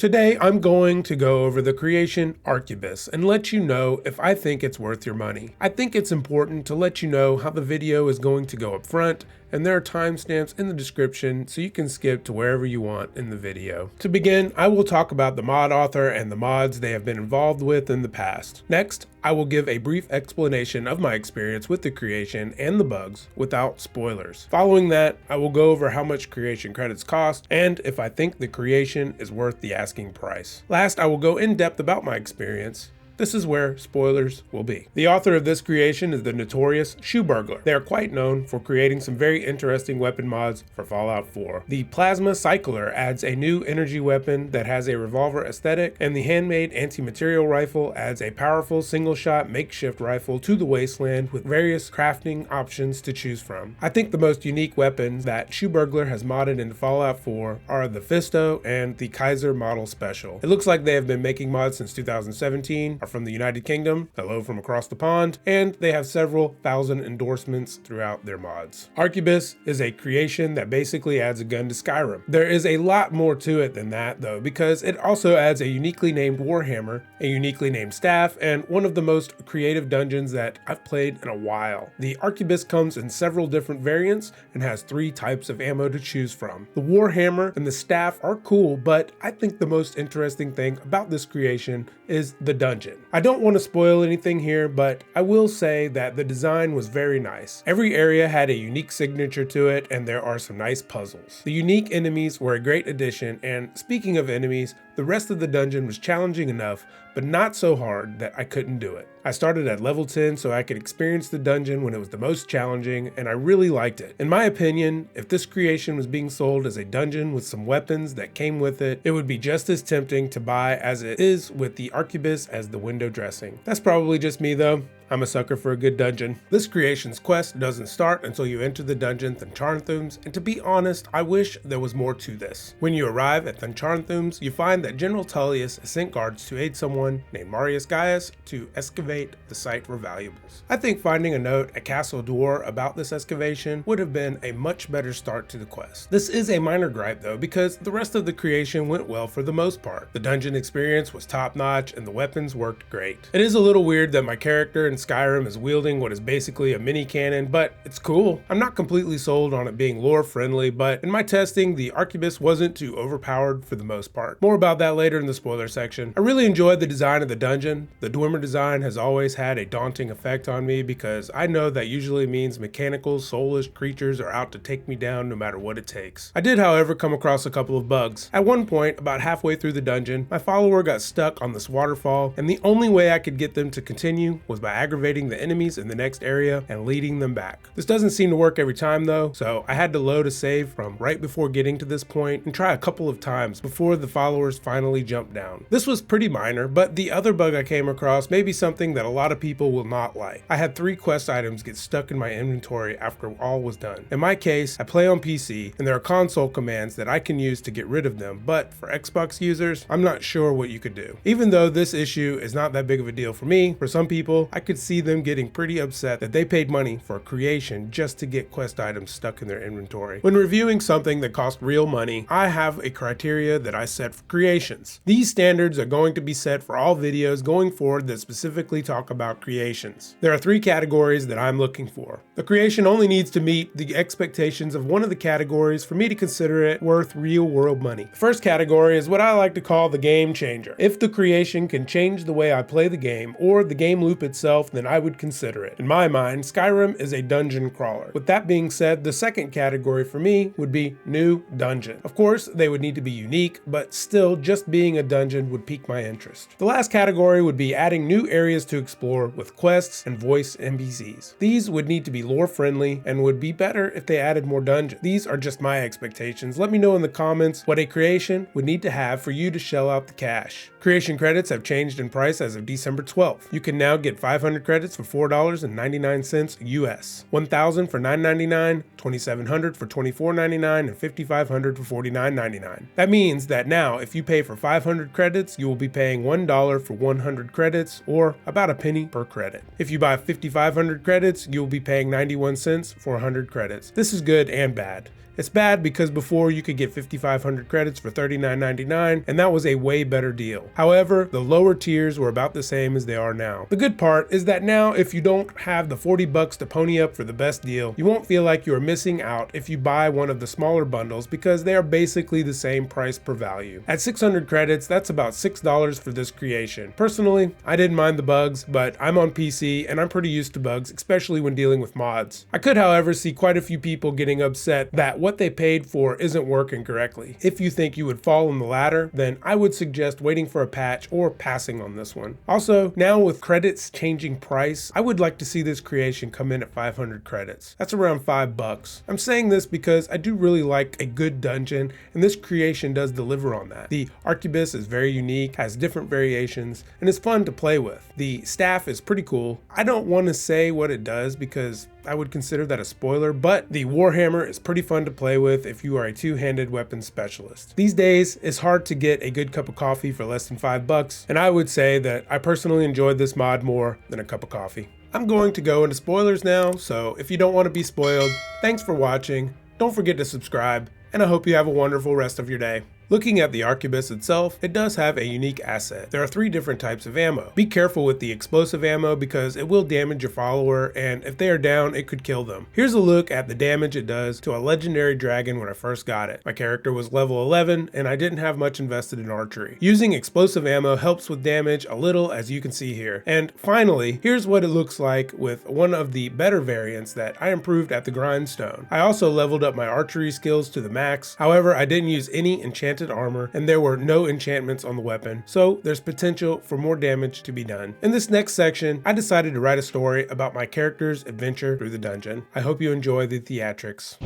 Today I'm going to go over the creation Arquebus and let you know if I think it's worth your money. I think it's important to let you know how the video is going to go up front, and there are timestamps in the description so you can skip to wherever you want in the video. To begin, I will talk about the mod author and the mods they have been involved with in the past. Next, I will give a brief explanation of my experience with the creation and the bugs without spoilers. Following that, I will go over how much creation credits cost and if I think the creation is worth the asking price. Last, I will go in depth about my experience. This is where spoilers will be. The author of this creation is the notorious Shoe Burglar. They are quite known for creating some very interesting weapon mods for Fallout 4. The Plasma Cycler adds a new energy weapon that has a revolver aesthetic, and the handmade anti-material rifle adds a powerful single-shot makeshift rifle to the wasteland with various crafting options to choose from. I think the most unique weapons that Shoe Burglar has modded into Fallout 4 are the Fisto and the Kaiser Model Special. It looks like they have been making mods since 2017, are from the United Kingdom, hello from across the pond, and they have several thousand endorsements throughout their mods. Arquebus is a creation that basically adds a gun to Skyrim. There is a lot more to it than that though, because it also adds a uniquely named warhammer, a uniquely named staff, and one of the most creative dungeons that I've played in a while. The Arquebus comes in several different variants and has 3 types of ammo to choose from. The warhammer and the staff are cool, but I think the most interesting thing about this creation is the dungeon. I don't want to spoil anything here, but I will say that the design was very nice. Every area had a unique signature to it, and there are some nice puzzles. The unique enemies were a great addition, and speaking of enemies, the rest of the dungeon was challenging enough, but not so hard that I couldn't do it. I started at level 10 so I could experience the dungeon when it was the most challenging, and I really liked it. In my opinion, if this creation was being sold as a dungeon with some weapons that came with it, it would be just as tempting to buy as it is with the Arquebus as the window dressing. That's probably just me though. I'm a sucker for a good dungeon. This creation's quest doesn't start until you enter the dungeon Theatricals, and to be honest, I wish there was more to this. When you arrive at Theatricals, you find that General Tullius has sent guards to aid someone named Marius Gaius to excavate the site for valuables. I think finding a note at Castle Dwar about this excavation would have been a much better start to the quest. This is a minor gripe though, because the rest of the creation went well for the most part. The dungeon experience was top notch and the weapons worked great. It is a little weird that my character in Skyrim is wielding what is basically a mini cannon, but it's cool. I'm not completely sold on it being lore friendly, but in my testing, the Arquebus wasn't too overpowered for the most part. More about that later in the spoiler section. I really enjoyed the design of the dungeon. The Dwemer design has always had a daunting effect on me because I know that usually means mechanical, soulless creatures are out to take me down no matter what it takes. I did, however, come across a couple of bugs. At one point, about halfway through the dungeon, my follower got stuck on this waterfall, and the only way I could get them to continue was by aggravating the enemies in the next area and leading them back. This doesn't seem to work every time though, so I had to load a save from right before getting to this point and try a couple of times before the followers finally jumped down. This was pretty minor, but the other bug I came across may be something that a lot of people will not like. I had 3 quest items get stuck in my inventory after all was done. In my case, I play on PC and there are console commands that I can use to get rid of them, but for Xbox users, I'm not sure what you could do. Even though this issue is not that big of a deal for me, for some people, I could see them getting pretty upset that they paid money for a creation just to get quest items stuck in their inventory. When reviewing something that cost real money, I have a criteria that I set for creations. These standards are going to be set for all videos going forward that specifically talk about creations. There are 3 categories that I'm looking for. The creation only needs to meet the expectations of one of the categories for me to consider it worth real world money. The first category is what I like to call the game changer. If the creation can change the way I play the game or the game loop itself, then I would consider it. In my mind, Skyrim is a dungeon crawler. With that being said, the second category for me would be new dungeon. Of course, they would need to be unique, but still just being a dungeon would pique my interest. The last category would be adding new areas to explore with quests and voice NPCs. These would need to be lore friendly and would be better if they added more dungeons. These are just my expectations. Let me know in the comments what a creation would need to have for you to shell out the cash. Creation credits have changed in price as of December 12th. You can now get 500 credits for $4.99 US, 1,000 for $9.99, 2,700 for $24.99, and 5,500 for $49.99. That means that now if you pay for 500 credits, you will be paying $1 for 100 credits, or about a penny per credit. If you buy 5,500 credits, you will be paying 91 cents for 100 credits. This is good and bad. It's bad because before you could get 5,500 credits for $39.99, and that was a way better deal. However, the lower tiers were about the same as they are now. The good part is that now if you don't have the 40 bucks to pony up for the best deal, you won't feel like you are missing out if you buy one of the smaller bundles because they are basically the same price per value. At 600 credits, that's about $6 for this creation. Personally, I didn't mind the bugs, but I'm on PC and I'm pretty used to bugs, especially when dealing with mods. I could, however, see quite a few people getting upset that what they paid for isn't working correctly. If you think you would fall in the latter, then I would suggest waiting for a patch or passing on this one. Also, now with credits changing price, I would like to see this creation come in at 500 credits. That's around $5. I'm saying this because I do really like a good dungeon, and this creation does deliver on that. The Arquebus is very unique, has different variations, and is fun to play with. The staff is pretty cool. I don't want to say what it does because I would consider that a spoiler, but the Warhammer is pretty fun to play with if you are a two-handed weapon specialist. These days, it's hard to get a good cup of coffee for less than $5, and I would say that I personally enjoyed this mod more than a cup of coffee. I'm going to go into spoilers now, so if you don't want to be spoiled, thanks for watching, don't forget to subscribe, and I hope you have a wonderful rest of your day. Looking at the Arquebus itself, it does have a unique asset. There are 3 different types of ammo. Be careful with the explosive ammo because it will damage your follower, and if they are down, it could kill them. Here's a look at the damage it does to a legendary dragon when I first got it. My character was level 11, and I didn't have much invested in archery. Using explosive ammo helps with damage a little, as you can see here. And finally, here's what it looks like with one of the better variants that I improved at the grindstone. I also leveled up my archery skills to the max. However, I didn't use any enchanted armor, and there were no enchantments on the weapon, so there's potential for more damage to be done. In this next section, I decided to write a story about my character's adventure through the dungeon. I hope you enjoy the theatrics.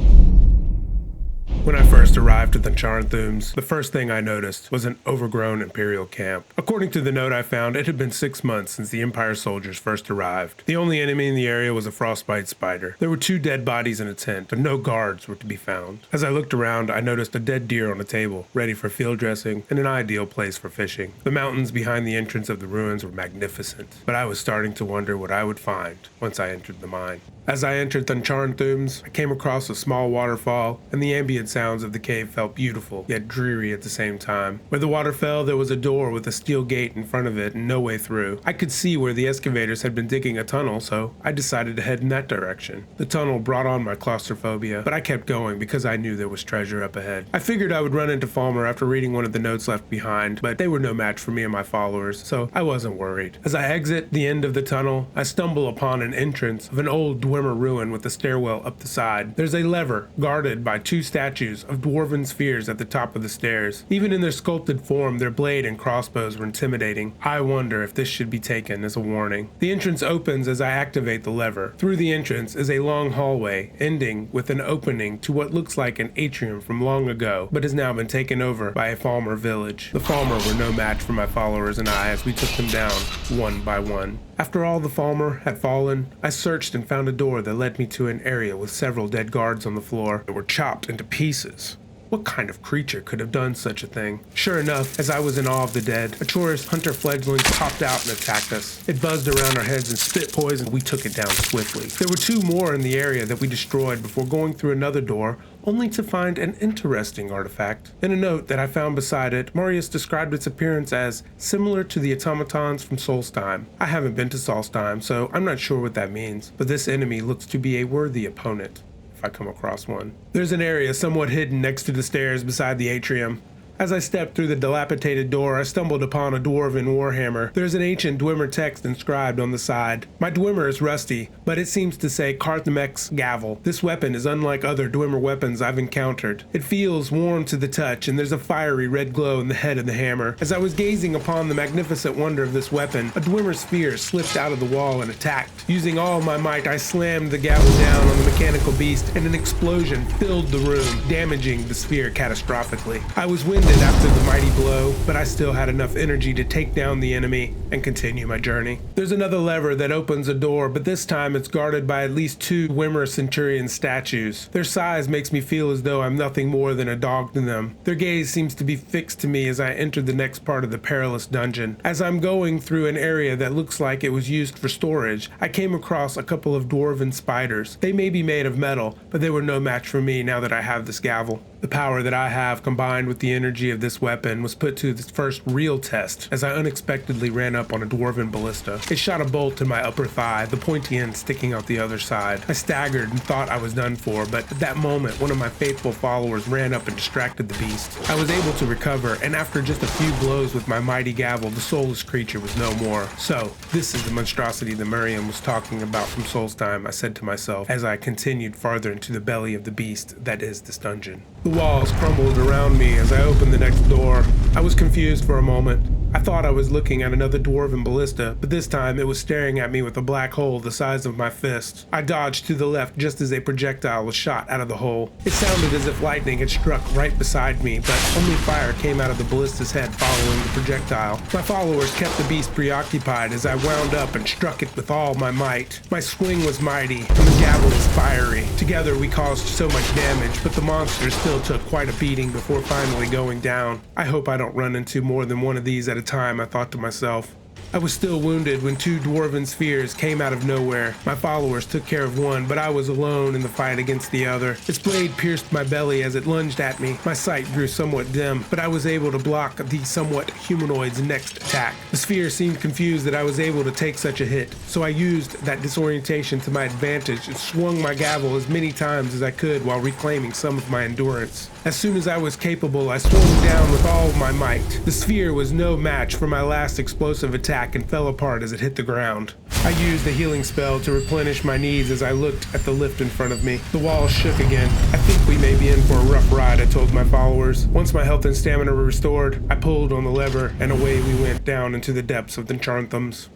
When I first arrived at the Charnthumes, the first thing I noticed was an overgrown Imperial camp. According to the note I found, it had been 6 months since the Empire soldiers first arrived. The only enemy in the area was a frostbite spider. There were 2 dead bodies in a tent, but no guards were to be found. As I looked around, I noticed a dead deer on a table, ready for field dressing and an ideal place for fishing. The mountains behind the entrance of the ruins were magnificent, but I was starting to wonder what I would find once I entered the mine. As I entered the Charnthumes, I came across a small waterfall, and the ambient sounds of the cave felt beautiful, yet dreary at the same time. Where the water fell, there was a door with a steel gate in front of it and no way through. I could see where the excavators had been digging a tunnel, so I decided to head in that direction. The tunnel brought on my claustrophobia, but I kept going because I knew there was treasure up ahead. I figured I would run into Falmer after reading one of the notes left behind, but they were no match for me and my followers, so I wasn't worried. As I exit the end of the tunnel, I stumble upon an entrance of an old Dwemer ruin with a stairwell up the side. There's a lever guarded by 2 statues of dwarven spheres at the top of the stairs. Even in their sculpted form, their blade and crossbows were intimidating. I wonder if this should be taken as a warning. The entrance opens as I activate the lever. Through the entrance is a long hallway, ending with an opening to what looks like an atrium from long ago, but has now been taken over by a Falmer village. The Falmer were no match for my followers and I as we took them down, one by one. After all the Falmer had fallen, I searched and found a door that led me to an area with several dead guards on the floor that were chopped into pieces. What kind of creature could have done such a thing? Sure enough, as I was in awe of the dead, a Chorus hunter fledgling popped out and attacked us. It buzzed around our heads and spit poison. We took it down swiftly. There were 2 more in the area that we destroyed before going through another door, only to find an interesting artifact. In a note that I found beside it, Marius described its appearance as similar to the automatons from Solstheim. I haven't been to Solstheim, so I'm not sure what that means, but this enemy looks to be a worthy opponent. I come across one. There's an area somewhat hidden next to the stairs beside the atrium. As I stepped through the dilapidated door, I stumbled upon a dwarven warhammer. There's an ancient Dwemer text inscribed on the side. My Dwemer is rusty, but it seems to say Carthemek's Gavel. This weapon is unlike other Dwemer weapons I've encountered. It feels warm to the touch, and there's a fiery red glow in the head of the hammer. As I was gazing upon the magnificent wonder of this weapon, a Dwemer sphere slipped out of the wall and attacked. Using all my might, I slammed the gavel down on the mechanical beast, and an explosion filled the room, damaging the sphere catastrophically. I was winded landed after the mighty blow, but I still had enough energy to take down the enemy and continue my journey. There's another lever that opens a door, but this time it's guarded by at least 2 Wimmer Centurion statues. Their size makes me feel as though I'm nothing more than a dog to them. Their gaze seems to be fixed to me as I enter the next part of the perilous dungeon. As I'm going through an area that looks like it was used for storage, I came across a couple of dwarven spiders. They may be made of metal, but they were no match for me now that I have this gavel. The power that I have combined with the energy of this weapon was put to its first real test as I unexpectedly ran up on a dwarven ballista. It shot a bolt in my upper thigh, the pointy end sticking out the other side. I staggered and thought I was done for, but at that moment one of my faithful followers ran up and distracted the beast. I was able to recover, and after just a few blows with my mighty gavel, the soulless creature was no more. So, this is the monstrosity that Miriam was talking about from Soul's Time, I said to myself as I continued farther into the belly of the beast that is this dungeon. The walls crumbled around me as I opened the next door. I was confused for a moment. I thought I was looking at another dwarven ballista, but this time it was staring at me with a black hole the size of my fist. I dodged to the left just as a projectile was shot out of the hole. It sounded as if lightning had struck right beside me, but only fire came out of the ballista's head following the projectile. My followers kept the beast preoccupied as I wound up and struck it with all my might. My swing was mighty, and the gavel was fiery. Together we caused so much damage, but the monster still took quite a beating before finally going down. I hope I don't run into more than one of these at a time, I thought to myself. I was still wounded when 2 dwarven spheres came out of nowhere. My followers took care of one, but I was alone in the fight against the other. Its blade pierced my belly as it lunged at me. My sight grew somewhat dim, but I was able to block the somewhat humanoid's next attack. The sphere seemed confused that I was able to take such a hit, so I used that disorientation to my advantage and swung my gavel as many times as I could while reclaiming some of my endurance. As soon as I was capable, I swung down with all of my might. The sphere was no match for my last explosive attack and fell apart as it hit the ground. I used the healing spell to replenish my needs as I looked at the lift in front of me. The walls shook again. I think we may be in for a rough ride, I told my followers. Once my health and stamina were restored, I pulled on the lever and away we went down into the depths of the Charnthams.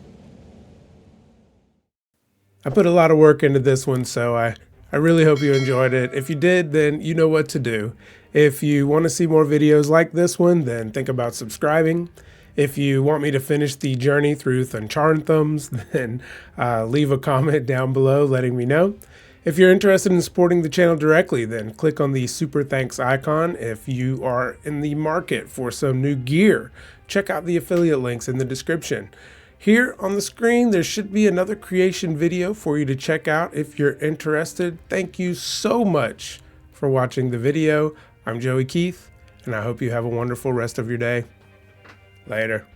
I put a lot of work into this one, so I really hope you enjoyed it. If you did, then you know what to do. If you want to see more videos like this one, then think about subscribing. If you want me to finish the journey through Charnthams, then leave a comment down below letting me know. If you're interested in supporting the channel directly, then click on the super thanks icon. If you are in the market for some new gear, check out the affiliate links in the description. Here on the screen, there should be another creation video for you to check out if you're interested. Thank you so much for watching the video. I'm Joey Keith, and I hope you have a wonderful rest of your day. Later.